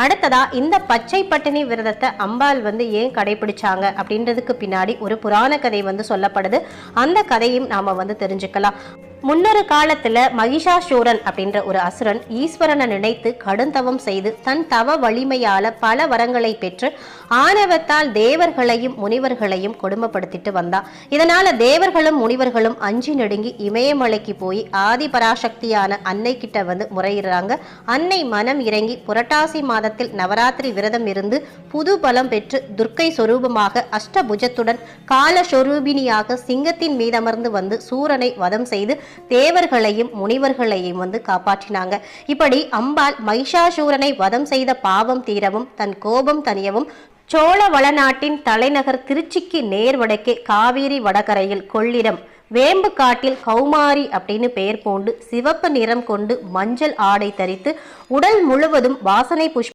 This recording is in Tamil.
அடுத்ததா இந்த பச்சை பட்டினி விரதத்தை அம்பாள் ஏன் கடைபிடிச்சாங்க அப்படின்றதுக்கு பின்னாடி ஒரு புராண கதை சொல்லப்படுது. அந்த கதையும் நாம தெரிஞ்சுக்கலாம். முன்னொரு காலத்துல மகிஷாசூரன் அப்படின்ற ஒரு அசுரன் ஈஸ்வரனை நினைத்து கடுந்தவம் செய்து தன் தவ வலிமையால பல வரங்களை பெற்று ஆணவத்தால் தேவர்களையும் முனிவர்களையும் கொடுமைப்படுத்திட்டு வந்தான். இதனால தேவர்களும் முனிவர்களும் அஞ்சி நடுங்கி இமயமலைக்கு போய் ஆதி பராசக்தியான அன்னை கிட்ட முறையிடுறாங்க. அன்னை மனம் இறங்கி புரட்டாசி மாதத்தில் நவராத்திரி விரதம் இருந்து புது பலம் பெற்று துர்க்கை சொரூபமாக அஷ்டபுஜத்துடன் கால சொரூபினியாக சிங்கத்தின் மீதமர்ந்து சூரனை வதம் செய்து தேவர்களையும் முனிவர்களையும் காப்பாற்றினாங்க. இப்படி அம்பாள் மகிஷாசூரனை வதம் செய்த பாவம் தீரவும் தன் கோபம் தனியவும் சோழ வளநாட்டின் தலைநகர் திருச்சிக்கு நேர் வடக்கே காவிரி வடகரையில் கொள்ளிடம் வேம்பு காட்டில் கௌமாரி அப்படின்னு பெயர் போண்டு சிவப்பு நிறம் கொண்டு மஞ்சள் ஆடை தரித்து உடல் முழுவதும் வாசனை புஷ்ப